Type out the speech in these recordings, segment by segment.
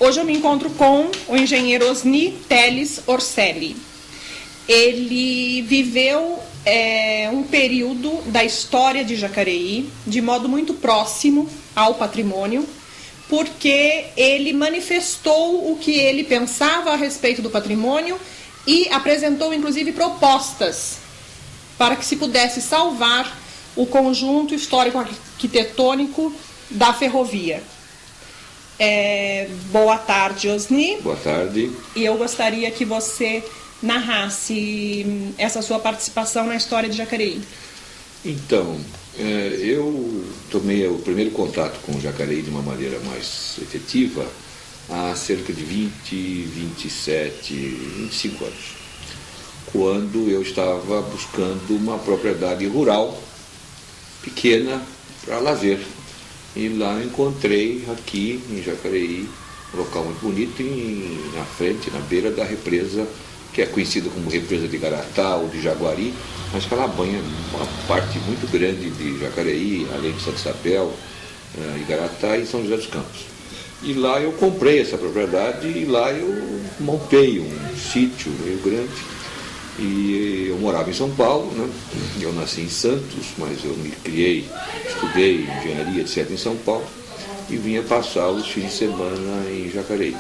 Hoje eu me encontro com o engenheiro Osni Teles Orselli. Ele viveu um período da história de Jacareí de modo muito próximo ao patrimônio, porque ele manifestou o que ele pensava a respeito do patrimônio e apresentou, inclusive, propostas para que se pudesse salvar o conjunto histórico-arquitetônico da ferrovia. Boa tarde, Osni. Boa tarde. E eu gostaria que você narrasse essa sua participação na história de Jacareí. Então, eu tomei o primeiro contato com o Jacareí de uma maneira mais efetiva há cerca de 25 anos, quando eu estava buscando uma propriedade rural pequena para lazer. E lá eu encontrei aqui em Jacareí um local muito bonito, na frente, na beira da represa, que é conhecida como represa de Igaratá ou de Jaguari, mas que ela banha uma parte muito grande de Jacareí, além de Santa Isabel, Igaratá e São José dos Campos. E lá eu comprei essa propriedade e lá eu montei um sítio meio grande. E eu morava em São Paulo, né? Eu nasci em Santos, mas eu me criei, estudei engenharia, etc. em São Paulo e vinha passar os fins de semana em Jacareí.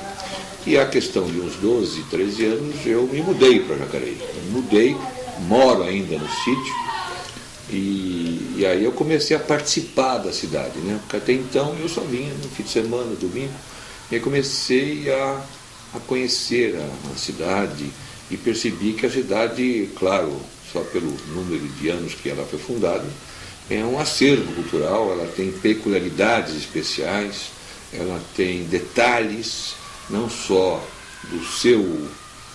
E a questão de uns 12, 13 anos, eu me mudei para Jacareí. Moro ainda no sítio e aí eu comecei a participar da cidade, né? Porque até então eu só vinha no fim de semana, domingo, e aí comecei a conhecer a cidade. E percebi que a cidade, claro, só pelo número de anos que ela foi fundada, é um acervo cultural, ela tem peculiaridades especiais, ela tem detalhes, não só do seu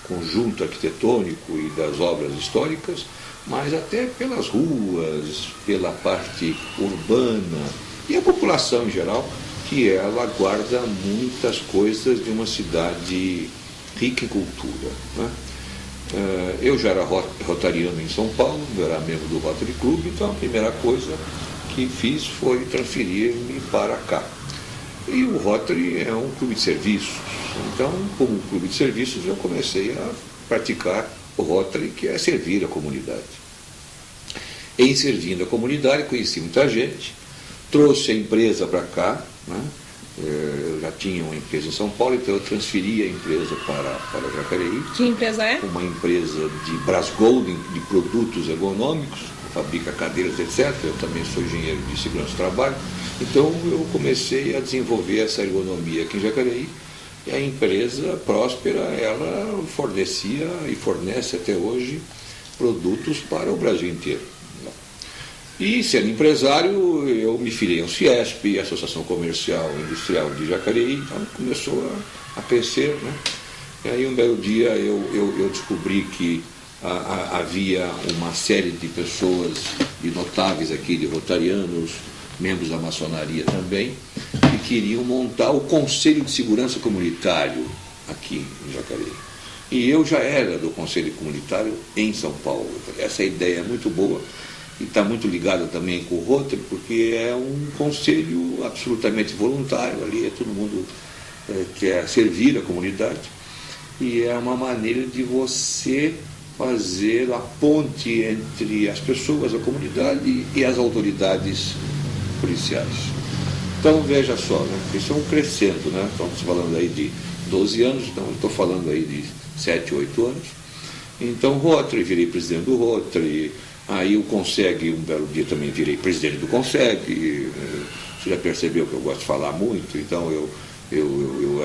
conjunto arquitetônico e das obras históricas, mas até pelas ruas, pela parte urbana e a população em geral, que ela guarda muitas coisas de uma cidade rica em cultura, né? Eu já era rotariano em São Paulo, eu era membro do Rotary Club, então a primeira coisa que fiz foi transferir-me para cá. E o Rotary é um clube de serviços, então, como clube de serviços, eu comecei a praticar o Rotary, que é servir a comunidade. Em servindo a comunidade, conheci muita gente, trouxe a empresa para cá, né? Eu já tinha uma empresa em São Paulo, então eu transferi a empresa para Jacareí. Que empresa é? Uma empresa de Brasgold, de produtos ergonômicos, fabrica cadeiras, etc. Eu também sou engenheiro de segurança do trabalho. Então eu comecei a desenvolver essa ergonomia aqui em Jacareí. E a empresa próspera, ela fornecia e fornece até hoje produtos para o Brasil inteiro. E, sendo empresário, eu me filiei ao CIESP, Associação Comercial e Industrial de Jacareí, então começou a crescer, né? E aí um belo dia eu descobri que havia uma série de pessoas, de notáveis aqui, de rotarianos, membros da maçonaria também, que queriam montar o Conselho de Segurança Comunitário aqui em Jacareí. E eu já era do Conselho Comunitário em São Paulo. Essa ideia é muito boa. E está muito ligado também com o Rotary, porque é um conselho absolutamente voluntário, ali é todo mundo quer servir a comunidade, e é uma maneira de você fazer a ponte entre as pessoas, a comunidade e as autoridades policiais. Então veja só, né? Isso é um crescendo, né? Estamos falando aí de 12 anos, então eu estou falando aí de 7, 8 anos. Então Rotary, virei presidente do Rotary. Aí o CONSEG, um belo dia também virei presidente do CONSEG. Você já percebeu que eu gosto de falar muito, então eu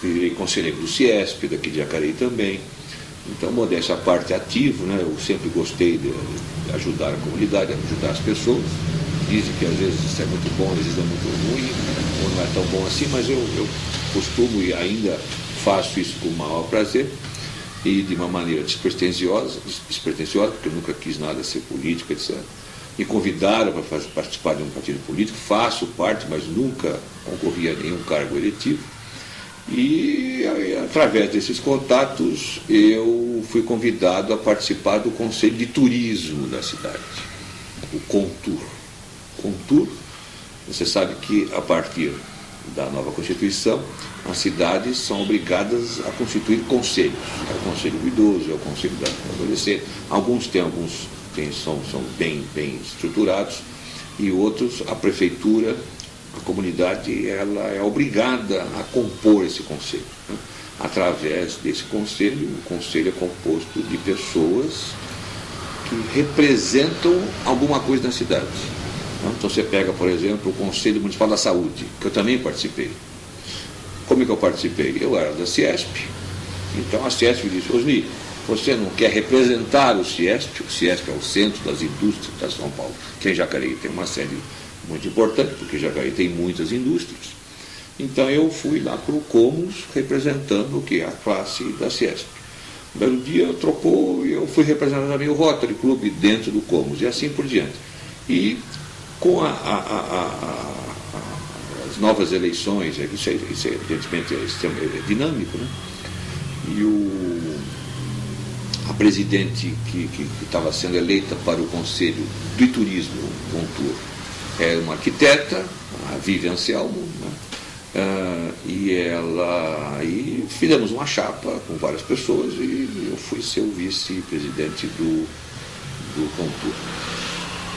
virei conselheiro do CIESP, daqui de Jacareí também. Então, modéstia à parte, ativo, né? Eu sempre gostei de ajudar a comunidade, ajudar as pessoas. Dizem que às vezes isso é muito bom, às vezes é muito ruim, ou não é tão bom assim, mas eu costumo e ainda faço isso com o maior prazer. E de uma maneira despretensiosa, porque eu nunca quis nada ser político, etc. Me convidaram para participar de um partido político, faço parte, mas nunca concorri a nenhum cargo eletivo. E através desses contatos eu fui convidado a participar do Conselho de Turismo da cidade, o CONTUR. CONTUR, você sabe que a partir da nova Constituição, as cidades são obrigadas a constituir conselhos. É o Conselho do Idoso, é o Conselho do Adolescente. Alguns são bem estruturados, e outros, a prefeitura, a comunidade, ela é obrigada a compor esse conselho, né? Através desse conselho, o conselho é composto de pessoas que representam alguma coisa na cidade. Então você pega, por exemplo, o Conselho Municipal da Saúde, que eu também participei. Como é que eu participei? Eu era da Ciesp, então a Ciesp disse: Osni, você não quer representar o Ciesp? O Ciesp é o Centro das Indústrias de São Paulo, que em Jacareí tem uma sede muito importante, porque Jacareí tem muitas indústrias. Então eu fui lá para o Comos, representando o que? A classe da Ciesp. Um belo dia trocou e eu fui representar também o Rotary Club dentro do Comos, e assim por diante. E com as novas eleições, isso evidentemente é dinâmico, né? E a presidente que estava sendo eleita para o Conselho do Turismo, Contur, é uma arquiteta, a Vivian Anselmo, né? E fizemos uma chapa com várias pessoas e eu fui ser o vice-presidente do Contur.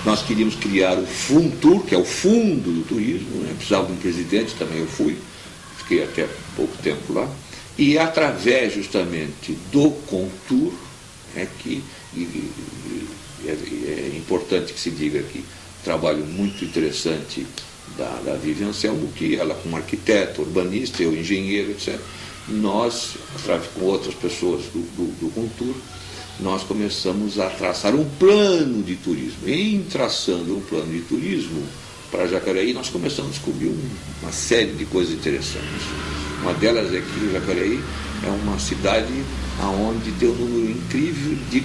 Nós queríamos criar o Funtur, que é o Fundo do Turismo, né? Precisava de um presidente, também eu fui, fiquei até pouco tempo lá, e através justamente do Contur é que, é importante que se diga aqui, trabalho muito interessante da Vivian Anselmo, que ela, como arquiteta, urbanista, eu engenheiro, etc., nós, com outras pessoas do Contur, nós começamos a traçar um plano de turismo. Em traçando um plano de turismo para Jacareí, nós começamos a descobrir uma série de coisas interessantes. Uma delas é que Jacareí é uma cidade onde tem um número incrível de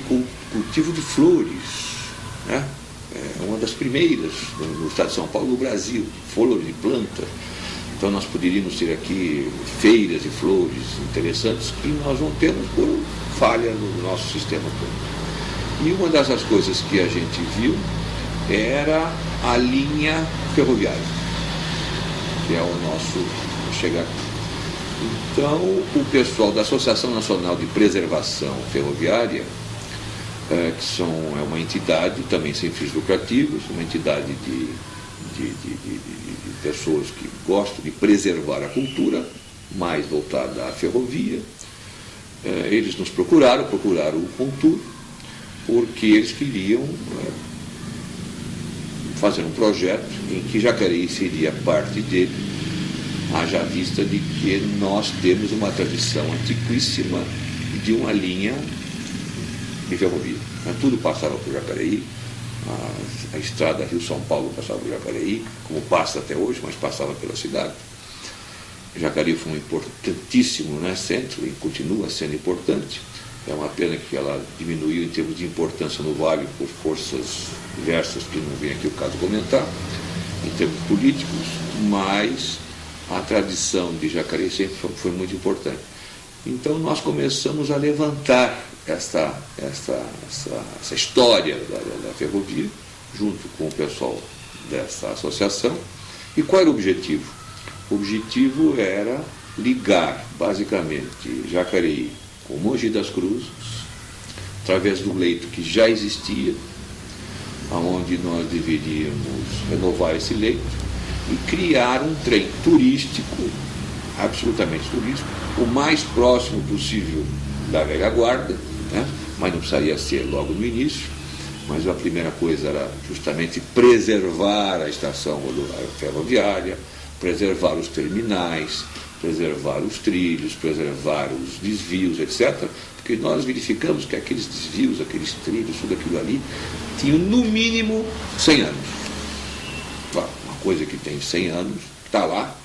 cultivo de flores, né? É uma das primeiras no estado de São Paulo, no Brasil, flores de planta. Então nós poderíamos ter aqui feiras de flores interessantes que nós não temos por falha no nosso sistema todo. E uma dessas coisas que a gente viu era a linha ferroviária, que é o nosso chegar aqui. Então o pessoal da Associação Nacional de Preservação Ferroviária, que é uma entidade também sem fins lucrativos, uma entidade de pessoas que gostam de preservar a cultura, mais voltada à ferrovia. Eles nos procuraram o Contur, porque eles queriam fazer um projeto em que Jacareí seria parte dele, haja vista de que nós temos uma tradição antiquíssima de uma linha de ferrovia. Tudo passava por Jacareí, a estrada Rio-São Paulo passava por Jacareí, como passa até hoje, mas passava pela cidade. Jacareí foi um importantíssimo, né, centro, e continua sendo importante. É uma pena que ela diminuiu em termos de importância no Vale por forças diversas que não vem aqui o caso comentar, em termos políticos, mas a tradição de Jacareí sempre foi muito importante. Então nós começamos a levantar essa história da ferrovia, junto com o pessoal dessa associação. E qual era o objetivo? O objetivo era ligar, basicamente, Jacareí com Mogi das Cruzes, através do leito que já existia, onde nós deveríamos renovar esse leito e criar um trem turístico, absolutamente turístico, o mais próximo possível da velha guarda, né? Mas não precisaria ser logo no início. Mas a primeira coisa era justamente preservar a estação ferroviária, preservar os terminais, preservar os trilhos, preservar os desvios, etc. Porque nós verificamos que aqueles desvios, aqueles trilhos, tudo aquilo ali, tinham no mínimo 100 anos. Uma coisa que tem 100 anos, está lá,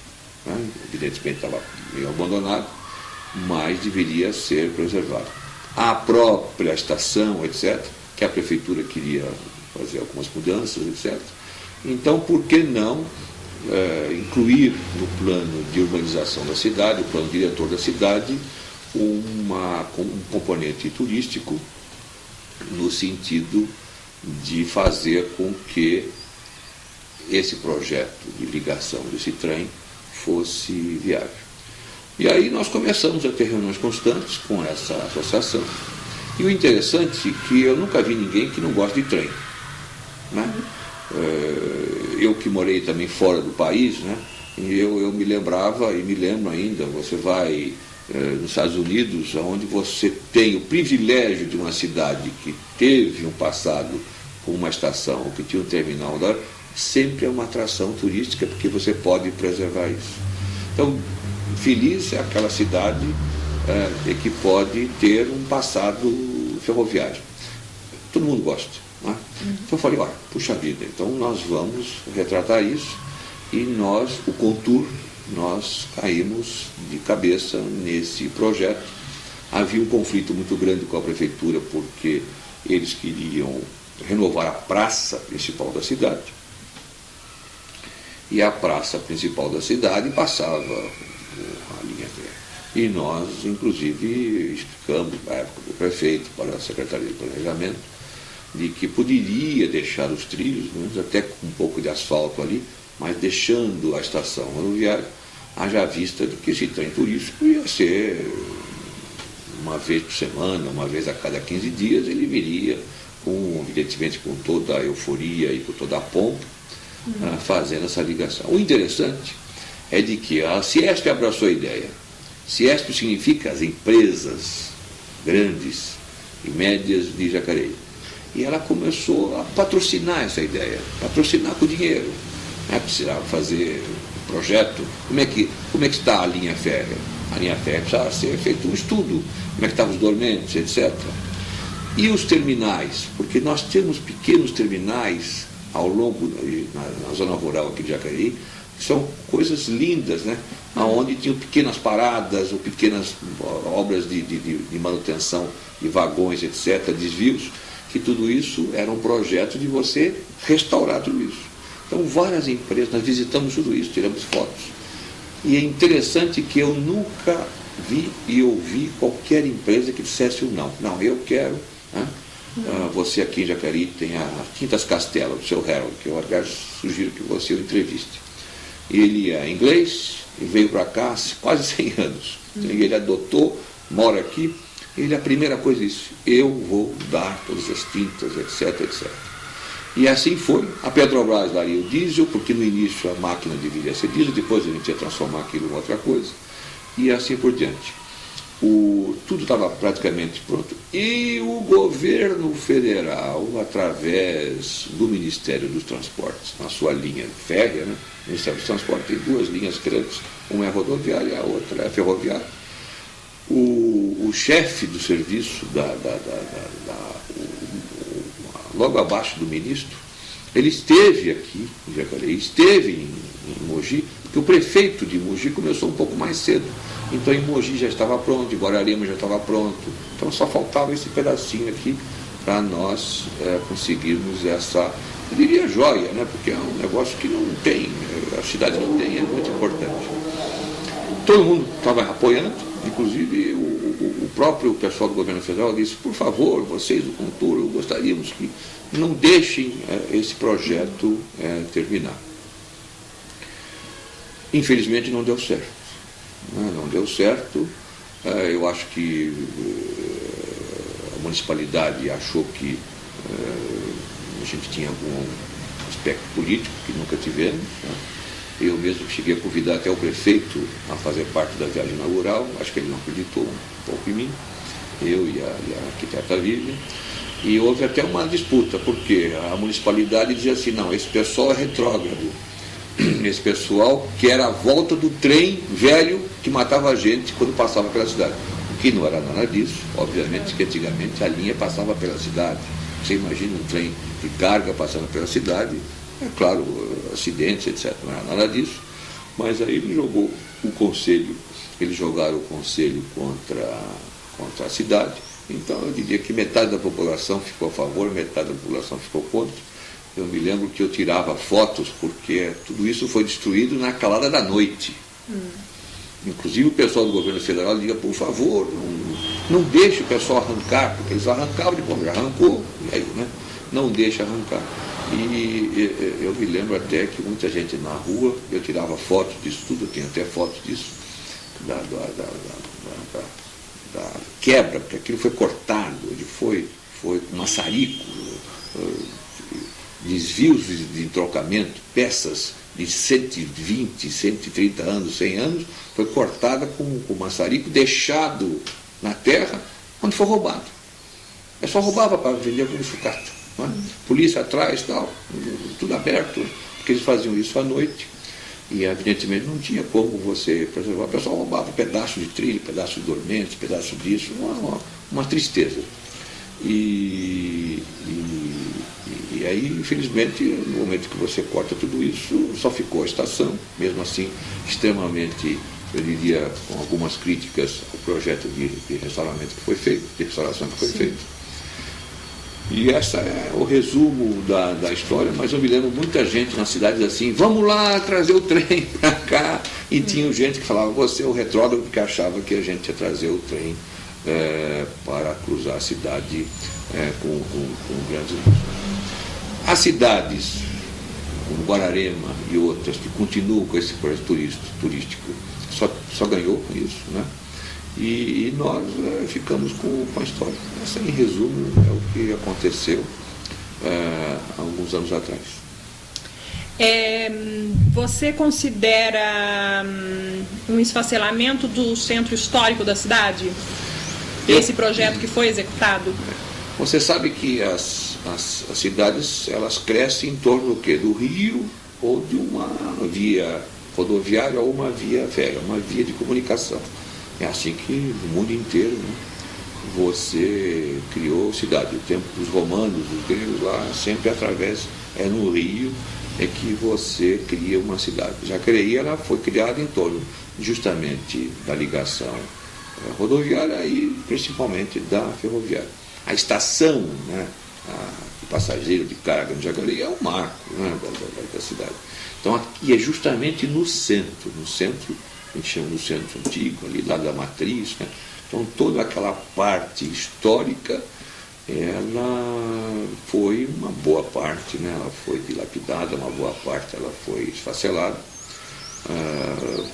né? Evidentemente estava meio abandonado, mas deveria ser preservado. A própria estação, etc., que a prefeitura queria fazer algumas mudanças, etc. Então, por que não incluir no plano de urbanização da cidade, o plano diretor da cidade, um componente turístico, no sentido de fazer com que esse projeto de ligação desse trem fosse viável. E aí nós começamos a ter reuniões constantes com essa associação. E o interessante é que eu nunca vi ninguém que não gosta de trem, né? Eu que morei também fora do país, né? E eu me lembrava e me lembro ainda, você vai nos Estados Unidos, onde você tem o privilégio de uma cidade que teve um passado com uma estação, que tinha um terminal, sempre é uma atração turística, porque você pode preservar isso. Então, feliz é aquela cidade que pode ter um passado ferroviário. Todo mundo gosta, né? Então eu falei, olha, puxa vida, então nós vamos retratar isso, e nós, o Contour, nós caímos de cabeça nesse projeto. Havia um conflito muito grande com a prefeitura, porque eles queriam renovar a praça principal da cidade, e a praça principal da cidade passava a linha férrea. E nós, inclusive, explicamos na época do prefeito para a Secretaria de Planejamento de que poderia deixar os trilhos, né, até com um pouco de asfalto ali, mas deixando a estação rodoviária, haja vista de que esse trem turístico ia ser uma vez por semana, uma vez a cada 15 dias, ele viria, evidentemente com toda a euforia e com toda a pompa, fazendo essa ligação. O interessante é de que a Ciesp abraçou a ideia. Ciesp significa as empresas grandes e médias de Jacareí. E ela começou a patrocinar essa ideia, patrocinar com dinheiro. Precisava fazer um projeto. Como é que está a linha férrea? A linha férrea precisava ser feito um estudo, como é que estavam os dormentes, etc. E os terminais, porque nós temos pequenos terminais ao longo, na zona rural aqui de Jacareí, que são coisas lindas, né? Onde tinham pequenas paradas ou pequenas obras de manutenção de vagões, etc., desvios, que tudo isso era um projeto de você restaurar tudo isso. Então, várias empresas, nós visitamos tudo isso, tiramos fotos. E é interessante que eu nunca vi e ouvi qualquer empresa que dissesse o não. Não, eu quero. Né? Você aqui em Jacareí tem a Quintas Castelo, do seu Harold, que eu, aliás, sugiro que você o entreviste. Ele é inglês e veio para cá há quase 100 anos. Ele adotou, mora aqui. Ele, a primeira coisa disse, eu vou dar todas as tintas, etc, etc. E assim foi. A Petrobras daria o diesel, porque no início a máquina deveria ser diesel, depois a gente ia transformar aquilo em outra coisa, e assim por diante. Tudo estava praticamente pronto. E o governo federal, através do Ministério dos Transportes, na sua linha férrea, né? O Ministério dos Transportes tem duas linhas grandes, uma é rodoviária e a outra é ferroviária. O chefe do serviço, logo abaixo do ministro, ele esteve aqui em Jacareí, esteve em Mogi, porque o prefeito de Mogi começou um pouco mais cedo. Então em Mogi já estava pronto, em Guararema já estava pronto. Então só faltava esse pedacinho aqui para nós conseguirmos essa, eu diria, joia, né? Porque é um negócio que não tem, a cidade não tem, é muito importante. Todo mundo estava apoiando, inclusive o próprio pessoal do governo federal disse, por favor, vocês do Contour, gostaríamos que não deixem esse projeto terminar. Infelizmente não deu certo. Não deu certo. Eu acho que a municipalidade achou que a gente tinha algum aspecto político que nunca tivemos, né? Eu mesmo cheguei a convidar até o prefeito a fazer parte da viagem inaugural, acho que ele não acreditou um pouco em mim, eu e a arquiteta Vivian, e houve até uma disputa, porque a municipalidade dizia assim, não, esse pessoal é retrógrado, esse pessoal quer a volta do trem velho que matava a gente quando passava pela cidade. O que não era nada disso, obviamente que antigamente a linha passava pela cidade. Você imagina um trem de carga passando pela cidade, é claro, acidentes, etc. Não era nada disso, mas aí ele jogou o conselho, eles jogaram o conselho contra a cidade. Então eu diria que metade da população ficou a favor, metade da população ficou contra. Eu me lembro que eu tirava fotos, porque tudo isso foi destruído na calada da noite. Inclusive o pessoal do governo federal dizia, por favor, não deixe o pessoal arrancar, porque eles arrancavam, depois já arrancou, e aí, né? Não deixe arrancar. E eu me lembro até que muita gente na rua, eu tirava fotos disso tudo, eu tenho até fotos disso, da quebra, porque aquilo foi cortado, ele foi com maçarico, desvios de trocamento, peças de 120, 130 anos, 100 anos, foi cortada com maçarico, deixado na terra, onde foi roubado. É só roubava para vender como sucata. Não é? Polícia atrás, tal, tudo aberto, porque eles faziam isso à noite. E evidentemente não tinha como você preservar. O pessoal roubava pedaço de trilho, pedaço de dormente, pedaço disso, uma tristeza. E aí, infelizmente, no momento que você corta tudo isso, só ficou a estação, mesmo assim, extremamente, eu diria, com algumas críticas ao projeto de restauramento que foi feito, de restauração que foi feito. E esse é o resumo da história, mas eu me lembro muita gente nas cidades assim, vamos lá trazer o trem para cá. E tinha gente que falava, você é o retrógrado, porque achava que a gente ia trazer o trem para cruzar a cidade com grandes ilusões. As cidades, como Guararema e outras, que continuam com esse projeto turístico, só ganhou com isso, né? E nós ficamos com a história. Essa, em resumo, é o que aconteceu há alguns anos atrás. Você considera um esfacelamento do centro histórico da cidade? Esse projeto que foi executado? Você sabe que as cidades, elas crescem em torno do quê? Do rio ou de uma via rodoviária ou uma via férrea, uma via de comunicação. É assim que no mundo inteiro, né, você criou cidade. O tempo dos romanos, dos gregos lá, sempre através, no rio, é que você cria uma cidade. Jacareí, ela foi criada em torno justamente da ligação rodoviária e principalmente da ferroviária. A estação, né, de passageiro de carga no Jacareí é um marco, né, da cidade. Então aqui é justamente no centro, a gente chama no centro antigo, ali lá da matriz, né? Então toda aquela parte histórica, ela foi uma boa parte, né? Ela foi dilapidada, uma boa parte ela foi esfacelada,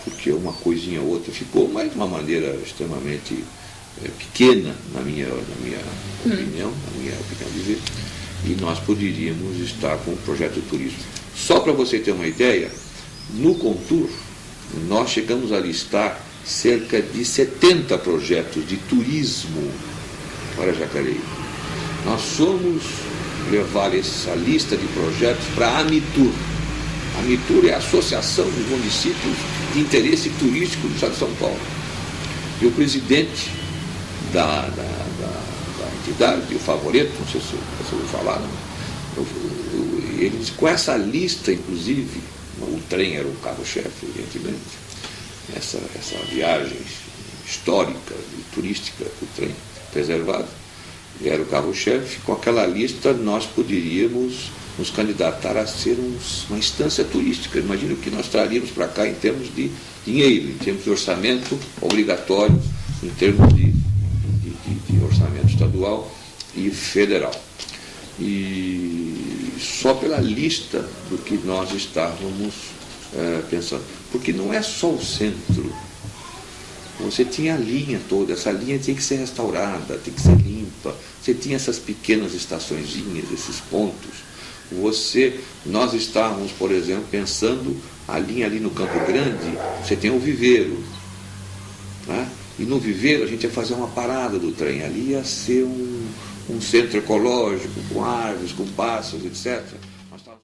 porque uma coisinha ou outra ficou, mas de uma maneira extremamente pequena, na minha opinião, de ver, e nós poderíamos estar com um projeto turístico. Só para você ter uma ideia, no Contour, nós chegamos a listar cerca de 70 projetos de turismo para Jacareí. Nós fomos levar essa lista de projetos para a Amitur. A Amitur é a Associação dos Municípios de Interesse Turístico do Estado de São Paulo. E o presidente da entidade, o Favoreto, não sei se você ouviu falar, eles, com essa lista, inclusive, o trem era o carro-chefe, evidentemente. Essa viagem histórica e turística do trem preservado era o carro-chefe. Com aquela lista, nós poderíamos nos candidatar a ser uma instância turística. Imagina o que nós traríamos para cá em termos de dinheiro, em termos de orçamento obrigatório, em termos de orçamento estadual e federal. E só pela lista do que nós estávamos pensando. Porque não é só o centro. Você tinha a linha toda, essa linha tem que ser restaurada, tem que ser limpa. Você tinha essas pequenas estaçõezinhas, esses pontos. Nós estávamos, por exemplo, pensando a linha ali no Campo Grande, você tem um viveiro. Né? E no viveiro a gente ia fazer uma parada do trem. Ali ia ser um centro ecológico, com árvores, com pássaros, etc.